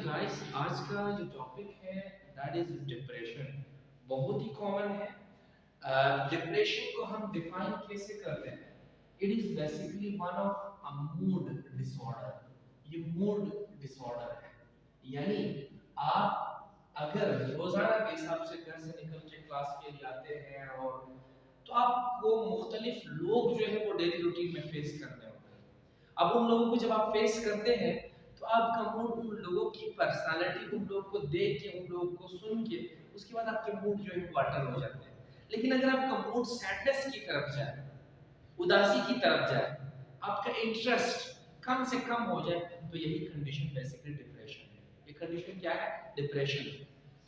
Guys, आज का जो टॉपिक है दैट इज डिप्रेशन। बहुत ही कॉमन है। डिप्रेशन को हम डिफाइन कैसे करते हैं? It is basically one of a mood disorder. ये मूड डिसऑर्डर है, यानी आप अगर रोजाना के हिसाब से घर से निकल के क्लास के लिए आते हैं और तो आपको मुख्तलिफ लोग जो है वो डेली रूटीन में फेस करने होते हैं। अब उन लोगों को जब आप फेस करते हैं तो आपका मूड उन लोगों की पर्सनालिटी, उन लोगों को देख के, उन लोगों को सुन के, उसके बाद आपके मूड जो है वो अल्टर हो जाते हैं। लेकिन अगर आपका मूड सैडनेस की तरफ जाए, उदासी की तरफ जाए, आपका इंटरेस्ट कम से कम हो जाए, तो यही कंडीशन बेसिकली डिप्रेशन है। ये कंडीशन क्या है? डिप्रेशन।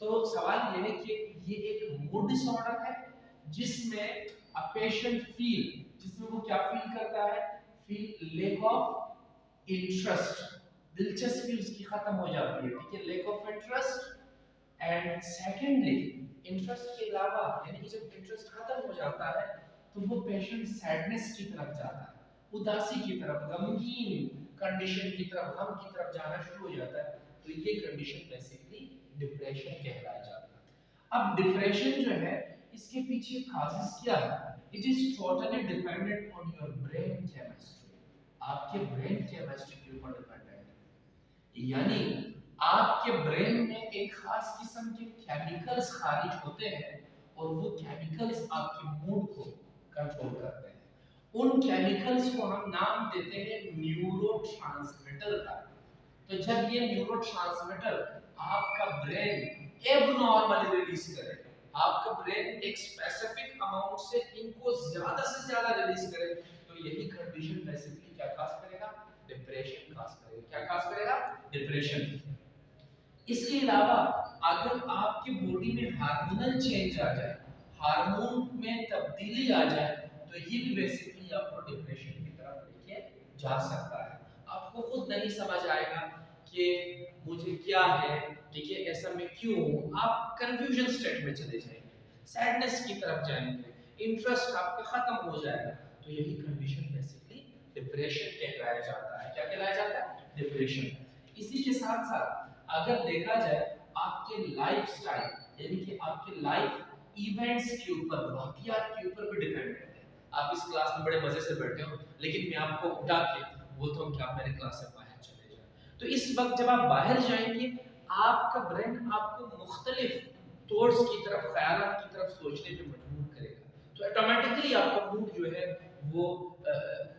तो सवाल ये है कि ये एक मूड डिसऑर्डर है जिसमें अ पेशेंट फील, जिसमें वो क्या फील करता है? फील लेक ऑफ इंटरेस्ट, दिलचस्पी उसकी खत्म हो जाती है। ठीक है, lake of interest. And secondly, interest के अलावा, यानी कि जब इंटरेस्ट खत्म हो जाता है तो वो पेशेंट सैडनेस की तरफ जाता है, उदासी की तरफ, गमगीन कंडीशन की तरफ, गम की तरफ जाना शुरू हो जाता है। तो ये कंडीशन बेसिकली डिप्रेशन कहलाया जाता है। अब डिप्रेशन जो है, इसके पीछे काजेस क्या है? It is totally dependent on your brain chemistry. आपके ब्रेन केमिस्ट्री के ऊपर डिपेंडेंट है, यानी आपके ब्रेन में एक खास किस्म के केमिकल्स खारिज होते हैं और वो केमिकल्स आपके मूड को कंट्रोल करते हैं। उन केमिकल्स को हम नाम देते हैं न्यूरोट्रांसमीटर का। तो जब ये न्यूरोट्रांसमीटर आपका ब्रेन एबनॉर्मली रिलीज करे, आपका ब्रेन एक स्पेसिफिक अमाउंट से इनको ज्यादा से ज्यादा रिलीज करे, तो यही कंडीशन बेसिकली क्या काज करेगा? डिप्रेशन काज करेगा। क्या काज करेगा? डिप्रेशन। इसके अलावा अगर आपकी बॉडी में हार्मोनल चेंज आ जाए, हार्मोन में तब्दीली आ जाए, तो ये भी बेसिकली आपको डिप्रेशन की तरफ लेके जा सकता है। आपको खुद नहीं समझ आएगा कि मुझे क्या है, ठीक है, ऐसा मैं क्यों हूँ। आप कंफ्यूजन स्टेट में चले जाएंगे, सैडनेस की तरफ जाएंगे, इंटरेस्ट आपका खत्म हो जाएगा। तो यही कंडीशन बेसिकली डिप्रेशन कहलाया जाता है। क्या कहलाया जाता है? डिप्रेशन। इसी के साथ साथ अगर देखा जाए आपके लाइफस्टाइल, यानी कि आपके लाइफ इवेंट्स के ऊपर, वाकयात के ऊपर भी डिपेंडेंट है। आप इस क्लास में बड़े मजे से बैठे हो, लेकिन मैं आपको उठा के बोलता हूँ कि आप मेरे क्लास से बाहर चले जाओ, तो इस वक्त जब आप बाहर जाएंगे, आपका ब्रेन आपको मुख्तलिफ थॉट्स की तरफ, ख्यालात की तरफ सोचने पे मजबूर करेगा। तो ऑटोमेटिकली आपका मूड जो है वो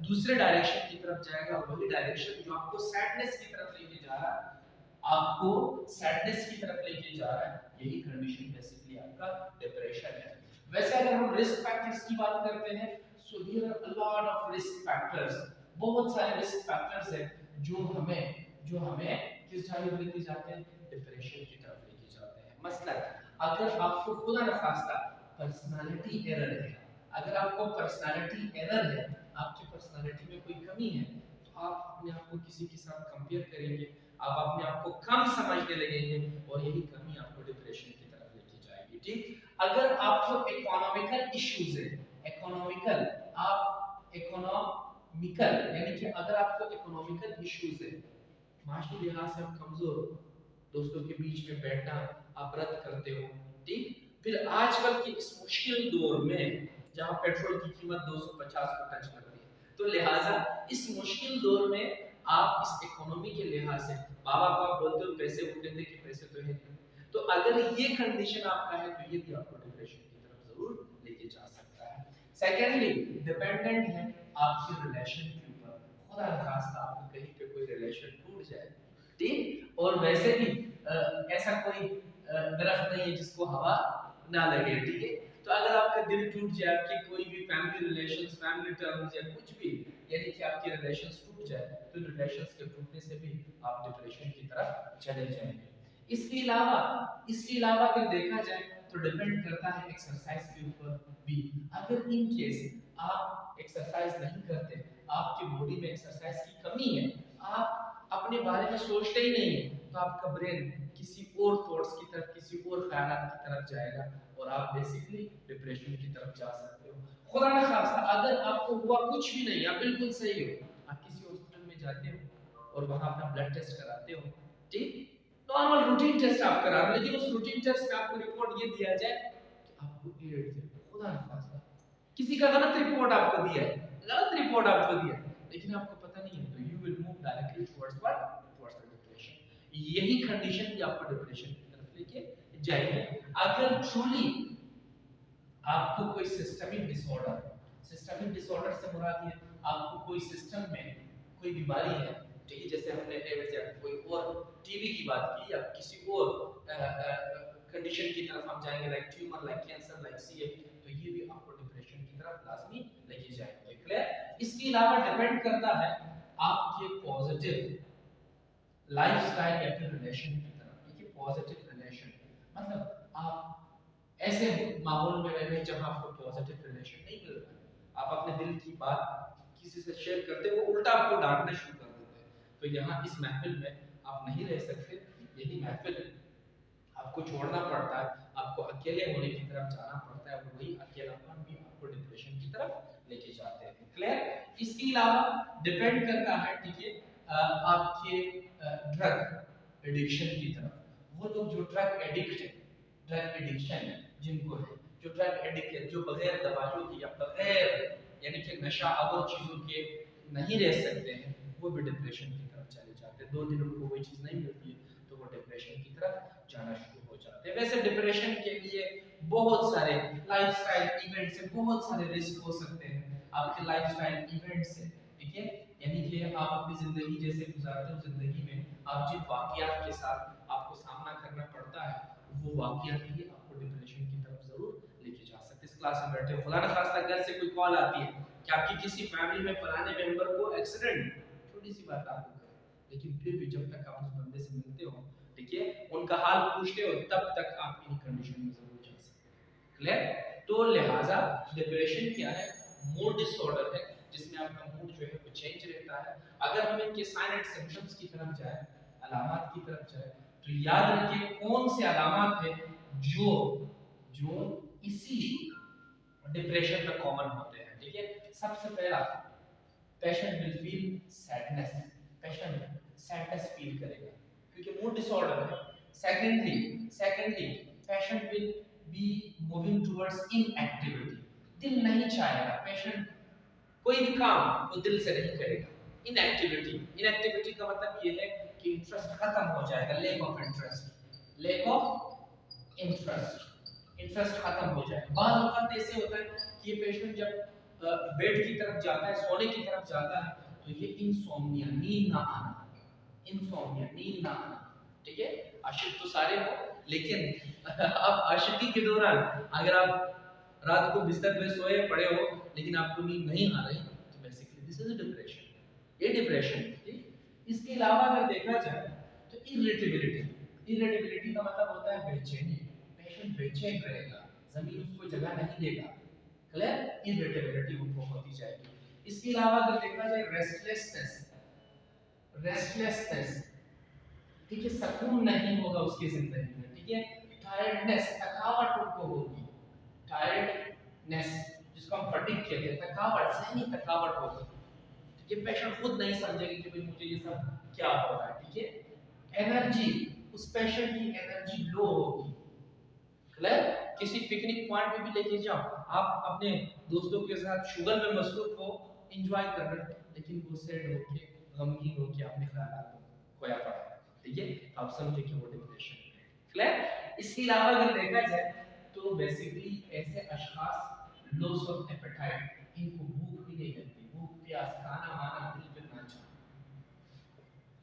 दूसरे डायरेक्शन की तरफ जाएगा, और वही डायरेक्शन जो आपको सैडनेस की तरफ लेके जा रहा है, आपको सैडनेस की तरफ लेके जा रहा है, यही कंडीशन बेसिकली आपका डिप्रेशन है। वैसे अगर हम रिस्क फैक्टर्स की बात करते हैं, so there are a lot of risk factors. बहुत सारे रिस्क फैक्टर्स हैं जो हमें किस जानब लेके जाते हैं? डिप्रेशन की तरफ लेके जाते हैं। मसलन अगर आपको खुदा न खास्ता पर्सनालिटी एरर है, अगर आपको पर्सनालिटी एरर है, आपकी पर्सनालिटी में कोई कमी है, तो आप अपने आप को किसी के साथ कंपेयर करेंगे, आप अपने आप को कम समझने लगेंगे, और यही कमी आपको डिप्रेशन की तरफ लेके जाएगी। ठीक, अगर आपको इकोनॉमिकल इश्यूज है, इकोनॉमिकल, आप इकोनॉमिकल, यानी कि अगर आपको इकोनॉमिकल इश्यूज है, माशी लिहाज से आप कमजोर हो, दोस्तों के बीच में बैठना आप रद्द करते हो, ठीक, फिर आजकल के इस मुश्किल दौर में जहां पेट्रोल की कीमत 250 को टच कर रही है, तो लिहाजा इस मुश्किल दौर में आप इस इकोनॉमी के लिहाज से, बाबा को आप बोलते हो पैसे उठे थे कि पैसे तो है नहीं, तो अगर ये कंडीशन आपका है, तो ये भी आपको डिप्रेशन की तरफ जरूर लेके जा सकता है। सेकेंडली, डिपेंडेंट है आपके रिलेशन के ऊपर। खुदा न खास्ता आपको कहीं पे कोई रिलेशन टूट जाए, ठीक, और वैसे भी ऐसा कोई दरख्त नहीं है जिसको हवा ना लगे, ठीक है। तो अगर आपका दिल टूट जाए, आपके कोई भी फैमिली रिलेशंस, फैमिली टर्म्स या कुछ भी, यानी कि आपके रिलेशंस टूट जाए, तो रिलेशंस के टूटने से भी आप डिप्रेशन की तरफ चले जाएंगे। इसके अलावा अगर देखा जाए तो डिपेंड करता है एक्सरसाइज के ऊपर भी। अगर इन केस आप एक्सरसाइज नहीं करते, आपकी बॉडी में एक्सरसाइज की कमी है, आप अपने बारे में सोचते ही नहीं है, तो आपका ब्रेन किसी और थॉट्स की तरफ, किसी और ख्यालात की तरफ जाएगा, और आप बेसिकली डिप्रेशन की तरफ जा सकते हो। खुदा न खास्ता अगर आपको हुआ कुछ भी नहीं, आप बिल्कुल सही हो, आप किसी हॉस्पिटल में जाते हो और वहां अपना ब्लड टेस्ट कराते हो, ठीक, रूटीन टेस्ट आप करा रहे हो, लेकिन उस रूटीन टेस्ट में आपको रिपोर्ट ये दिया जाए कि आपको एड्स है, खुदा न खास्ता किसी का गलत रिपोर्ट आपको दिया है, गलत रिपोर्ट आपको दिया है, लेकिन आपको पता नहीं है, तो you will move directly towards what, towards the depression. यही कंडीशन भी आपको डिप्रेशन की तरफ लेके जाएगी। अगर ट्रूली आपको कोई सिस्टमिक डिसऑर्डर, सिस्टमिक डिसऑर्डर से मुराद ये आपको कोई सिस्टम में कोई बीमारी है, ठीक है, जैसे हमने एड्स या कोई और टीबी की बात की या किसी और कंडीशन की तरफ हम जाएंगे, like tumour, like cancer, like CF, तो ये भी आपको डिप्रेशन की तरफ लाजमी लेके जाएंगे। क्लियर? इसके अलावा डिपेंड करता है आपके पॉजिटिव लाइफस्टाइल या फिर रिलेशन की तरफ। देखिए पॉजिटिव रिलेशन मतलब आप ऐसे माहौल में रहें जब आपको पॉजिटिव रिलेशन नहीं मिल रहा है, आप अपने दिल की बात किसी से शेयर करते हो, वो उल्टा आपको डांटना शुरू कर देते हैं, तो यहाँ इस महफिल में आप नहीं रह सकते। यही महफिल आपको छोड़ना पड़ता है, आपको अकेले होने की तरफ जाना पड़ता है, और वही अकेलापन भी आपको डिप्रेशन की तरफ लेके जाते हैं। क्लियर? इसके अलावा डिपेंड करता है, ठीक है, आपके ड्रग एडिक्शन की तरफ। वो लोग जो ड्रग एडिक्ट है, ड्रग एडिक्शन जिनको है, जो ड्रग एडिक्ट है, जो बगैर दवाइयों के या बगैर यानी कि नशा आवर चीजों के नहीं रह सकते हैं, वो भी डिप्रेशन की तरफ चले जाते हैं। 2 दिन उनको कोई चीज नहीं मिलती है तो वो डिप्रेशन की तरफ जाना शुरू हो जाते हैं। वैसे डिप्रेशन के लिए बहुत सारे लाइफस्टाइल इवेंट से बहुत सारे रिस्क हो सकते हैं आपके लाइफस्टाइल इवेंट से, ठीक है, यानी कि आप अपनी जिंदगी जैसे गुजारते हो, जिंदगी में आप जिन वाकयात के साथ आपको सामना करना पड़ता है, वो वाकयात भी आपको डिप्रेशन की तरफ जरूर लेके जा सकते हैं। इस क्लास में बैठे हो, फलाना खासा घर से कोई कॉल आती है कि आपकी किसी फैमिली में फलाने मेंबर को एक्सीडेंट, छोटी सी बात आपको कहे, लेकिन फिर भी जब तक आप उस बंदे से मिलते हो, ठीक है, उनका हाल पूछते हो, तब तक आप इन कंडीशन में जरूर जा सकते हो। क्लियर? तो लिहाजा डिप्रेशन क्या है? मूड डिसऑर्डर है जिसमें आपका मूड जो है वो चेंज रहता है। अगर हम इनके साइन एंड सिम्पटम्स की तरफ जाए, अलामात की तरफ जाए, तो याद रखिए कौन से अलामात है जो जो इसी डिप्रेशन में कॉमन होते हैं, ठीक है। सबसे पहला, patient will feel sadness, patient sadness feel करेगा क्योंकि मूड डिसऑर्डर है। Secondly patient will be moving towards inactivity, दिल नहीं चाहेगा, पेशेंट कोई भी काम वो दिल से नहीं करेगा। इनएक्टिविटी, इनएक्टिविटी का मतलब ये है कि इंटरेस्ट खत्म हो जाएगा, lake of interest, lake of interest, interest खत्म हो जाएगा। बाद वक्त ऐसे होता है कि ये पेशेंट जब बेड की तरफ जाता है, सोने की तरफ जाता है, तो ये इंसोम्निया, नींद ना आना, इंसोम्निया, नींद ना आना, ठीक है। आशिक तो सारे हो, लेकिन अब आशिकी के दौरान अगर आप रात को बिस्तर पे सोए पड़े हो लेकिन आपको नींद नहीं आ रही, तो basically this is a depression, ये डिप्रेशन है। इसके अलावा अगर देखा जाए तो इरिटेबिलिटी, इरिटेबिलिटी का मतलब होता है बेचैनी, पेशेंट बेचैन रहेगा, जमीन उसको जगह नहीं देगा। क्लियर? इरिटेबिलिटी उनको होती जाएगी। इसके अलावा अगर देखा जाए रेस्टलेसनेस, रेस्टलेसनेस, ठीक है, सुकून नहीं होगा उसकी जिंदगी में, ठीक है। टायर्डनेस, थकावट उनको होगी, टायर्डनेस जिसको हम फटीग कहते हैं, थकावट, जहनी थकावट होगी, ठीक है। पेशेंट खुद नहीं समझेगा कि भाई मुझे ये सब क्या हो रहा है, ठीक है। एनर्जी, उस पेशेंट की एनर्जी लो होगी। क्लियर? किसी पिकनिक पॉइंट पे भी लेके जाओ, आप अपने दोस्तों के साथ शुगर में मसरूफ हो, एंजॉय कर रहे हो, लेकिन वो सैड होके, गमगीन होके अपने ख्यालात में खोया पड़ा है, ठीक है, आप समझे कि वो डिप्रेशन है। क्लियर? इसके अलावा अगर देखा जाए तो बेसिकली ऐसे अशखास लॉस ऑफ एपेटाइट, इनको भूख भी नहीं लगती, भूख प्यास खाना वाना बिल्कुल ना चाहे।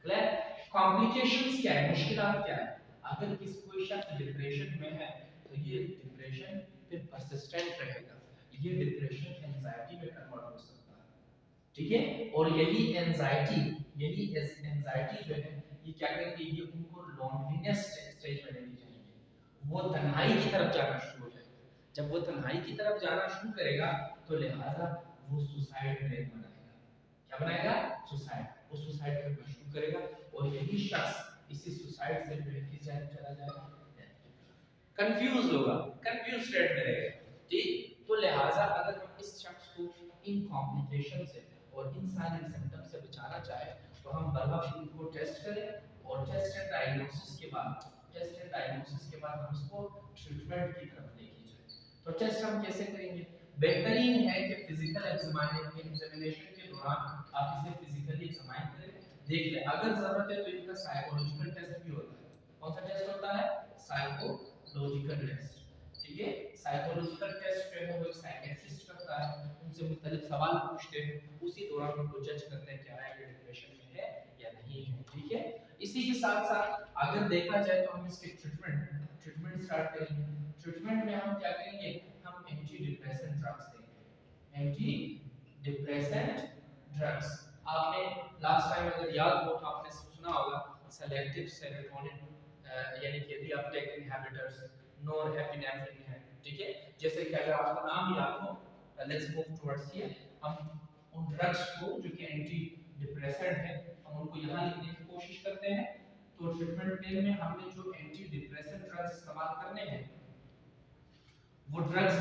क्लियर? कॉम्प्लिकेशंस क्या है, मुश्किलात क्या है? अगर कोई शख्स डिप्रेशन में है तो ये डिप्रेशन फिर परसिस्टेंट रहेगा, ये डिप्रेशन एंजाइटी में कन्वर्ट हो सकता है, ठीक है। और यही एंजाइटी जो है ये क्या करेंगे, ये उनको लोनलीनेस स्टेज में लेके जाएंगे, वो तन्हाई की तरफ जाना शुरू हो जाएगा। जब वो तन्हाई की तरफ जाना शुरू करेगा तो लिहाजा वो सुसाइड प्लान बनाएगा। क्या बनाएगा? सुसाइड, वो सुसाइड करना शुरू करेगा, और यही शख्स इसी सुसाइड से जो है किस जाए चला जाएगा, कंफ्यूज होगा, कंफ्यूज स्टेट में रहेगा, ठीक। तो लिहाजा अगर हम इस शख्स को इन कॉम्प्लिकेशन से और इन साइन एंड सिम्टम्स से बचाना चाहे तो हम बर वक्त इनको टेस्ट करें, और टेस्ट एंड डायग्नोसिस के बाद, टेस्ट एंड डायग्नोसिस के बाद हम इसको ट्रीटमेंट की तरफ लेके जाएं। तो टेस्ट हम कैसे करेंगे? बेहतरीन है कि फिजिकल एग्जामिनेशन के दौरान आप इसे फिजिकली एग्जामिन करें, देख लें। अगर जरूरत है तो इनका साइकोलॉजिकल टेस्ट भी होता है। कौन सा टेस्ट होता है? Psychological test. ठीक है, साइकोलॉजिकल टेस्ट जो है वो एक साइकियाट्रिस्ट करता है, उनसे मुख्तलिफ सवाल पूछते हैं, उसी दौरान उनको जज करते हैं क्या है ये डिप्रेशन में है या नहीं है। ठीक है, इसी के साथ साथ अगर देखा जाए तो हम इसके ट्रीटमेंट स्टार्ट करेंगे। ट्रीटमेंट में हम क्या करेंगे? हम एंटी डिप्रेसेंट ड्रग्स देंगे। एंटी डिप्रेसेंट ड्रग्स, आपने लास्ट टाइम अगर याद हो तो आपने सुना होगा सेलेक्टिव सेरोटोनिन यानी कि रीअपटेक इनहिबिटर्स, नोरएपिनेफ्रिन है। ठीक है, जैसे कि अगर आपको नाम याद हो, लेट्स मूव टुवर्ड्स हियर। हम उन ड्रग्स को जो कि एंटी डिप्रेसेंट है हम उनको यहाँ लिखने की कोशिश करते हैं। तो ट्रीटमेंट प्लान में हमने जो एंटी डिप्रेसेंट ड्रग्स इस्तेमाल करने हैं वो ड्रग्स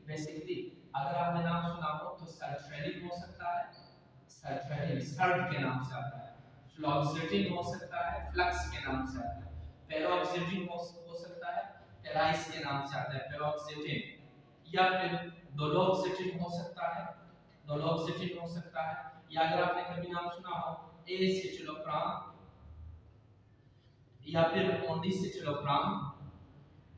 बेसिकली अगर आपने नाम सुना हो तो सर्ट्रेलिन हो सकता है, सर्ट्रेलिन सर्ट के नाम से आता है, फ्लोक्सेटिन हो सकता है, फ्लक्स के नाम से आता है, पेरोक्सिडिन हो सकता है, पेराइस के नाम से आता है, पेरोक्सिडिन, या फिर डोलोक्सिटिन हो सकता है, डोलोक्सिटिन हो सकता है, या अगर आपने कभी नाम सुना हो एसिटिलोप्राम या फिर ओंडिसिटिलोप्राम।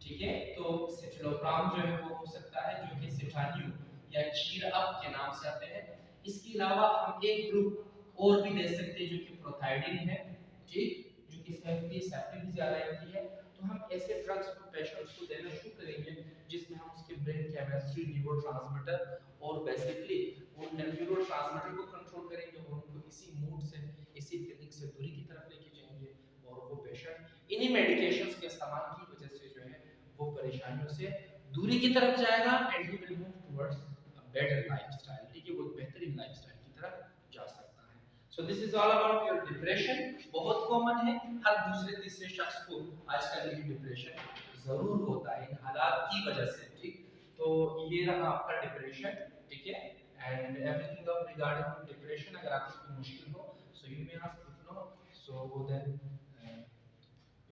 ठीक है, तो सिटिलोप्राम जो है वो हो सकता है, जो कि सिटान्यू या चीर अप के नाम से आते हैं। इसके अलावा हम एक ग्रुप और भी दे सकते हैं जो कि प्रोथाइडिन है, ठीक, जो कि सेफ्टी भी ज्यादा रहती है। तो हम ऐसे ड्रग्स को पेशेंट्स को देना शुरू करेंगे जिसमें हम उसके ब्रेन केमिस्ट्री, न्यूरोट्रांसमीटर और बेसिकली वो न्यूरोट्रांसमीटर को कंट्रोल करेंगे और उनको इसी मूड से, इसी फीलिंग से दूरी की तरफ लेके जाएंगे। और वो पेशेंट इन्हीं मेडिकेशंस के इस्तेमाल की वजह से जो है वो परेशानियों से दूरी की तरफ जाएगा and he will move towards a better lifestyle. ठीक है, वो बेहतरीन लाइफस्टाइल की तरफ जा सकता है। So this is all about your depression. बहुत कॉमन है, हर दूसरे तीसरे शख्स को आजकल ये डिप्रेशन जरूर होता है इन हालात की वजह से। ठीक, तो ये रहा आपका डिप्रेशन। ठीक है, and everything of regarding depression, अगर आपको कोई मुश्किल हो so you may ask, if no so then